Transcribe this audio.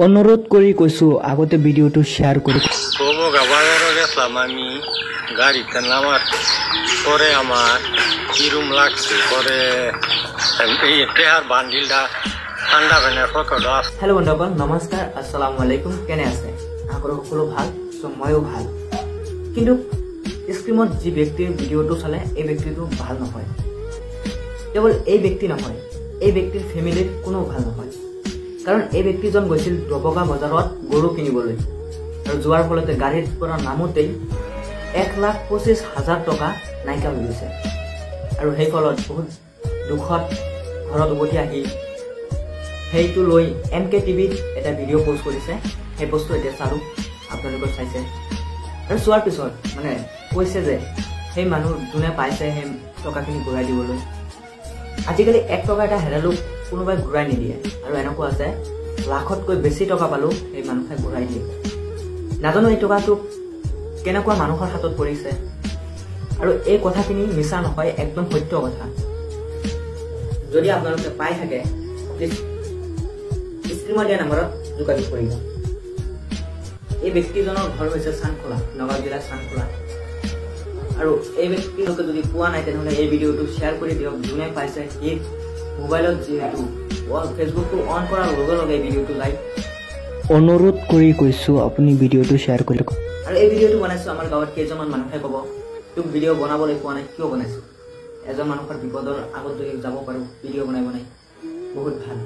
অনুৰোধ কৰি কৈছো আগতে ভিডিওটো শেয়াৰ কৰি কোমো গাবাগারে গেছলাম আমি গাড়িতে নামার পরে আমার কিরম লাগছে পরে এই টেহার বান্ডিলটা ঠান্ডা ভেনের ফটো। হেল্ল' বন্ধুসকল নমস্কাৰ আসসালামু আলাইকুম কেনে আছে আগৰ সকলো ভাল সো ময়ো ভাল কিন্তু স্ক্ৰীনত যি ব্যক্তিৰ ভিডিওটো চালে এই ব্যক্তিটো ভাল নহয় কেৱল এই ব্যক্তি নহয় এই ব্যক্তিৰ ফেমিলিৰ কোনো ভাল নহয় কাৰণ এই ব্যক্তিজন গৈছিল দবকা বজাৰত গৰু কিনিবলৈ আৰু যোৱাৰ ফলতে গাড়ীৰ পৰা নামতেই 1,25,000 টকা নাইকা হৈ গৈছে আৰু সেই ফলত বহুত দুখত ঘৰত উভতি আহি সেইটো লৈ এমকে টিভিত এটা ভিডিও পোষ্ট কৰিছে সেই পোষ্টটো এতিয়া চালো আপোনালোকে চাইছে আৰু চোৱাৰ পিছত মানে কৈছে যে সেই মানুহ যোনে পাইছে সেই টকাখিনি ঘূৰাই দিবলৈ আজিকালি 1 টকা এটা হেৰালো কোনোবাই ঘূৰাই নিদিয়ে আৰু এনেকুৱা আছে লাখতকৈ বেছি টকা পালো এই মানুহে ঘূৰাই দিয়ে নাজানো এই টকাটো কেনেকুৱা মানুহৰ হাতত পৰিছে আৰু এই কথাখিনি মিছা নহয় একদম সত্য কথা যদি আপোনালোকে পাই থাকে স্ক্ৰীনত দিয়া নম্বৰত যোগাযোগ কৰিব এই ব্যক্তিজনৰ ঘৰ হৈছে চানখোলা নগাঁও জিলাৰ চানখোলা আৰু এই ব্যক্তিজনক যদি পোৱা নাই তেনেহলে এই ভিডিওটো শেয়াৰ কৰি দিয়ক যোনে পাইছে সি মোবাইলত যেহেতু ফেচবুকটো অন কৰাৰ লগে লগে এই ভিডিওটো লাইক অনুৰোধ কৰি কৈছো আপুনি ভিডিওটো শেয়াৰ কৰি আৰু এই ভিডিওটো বনাইছো আমাৰ গাঁৱত কেইজনমান মানুহে ক'ব তোক ভিডিও বনাবলৈ পোৱা নাই কিয় বনাইছো এজন মানুহৰ বিপদৰ আগত যদি যাব পাৰো ভিডিও বনাই বহুত ভাল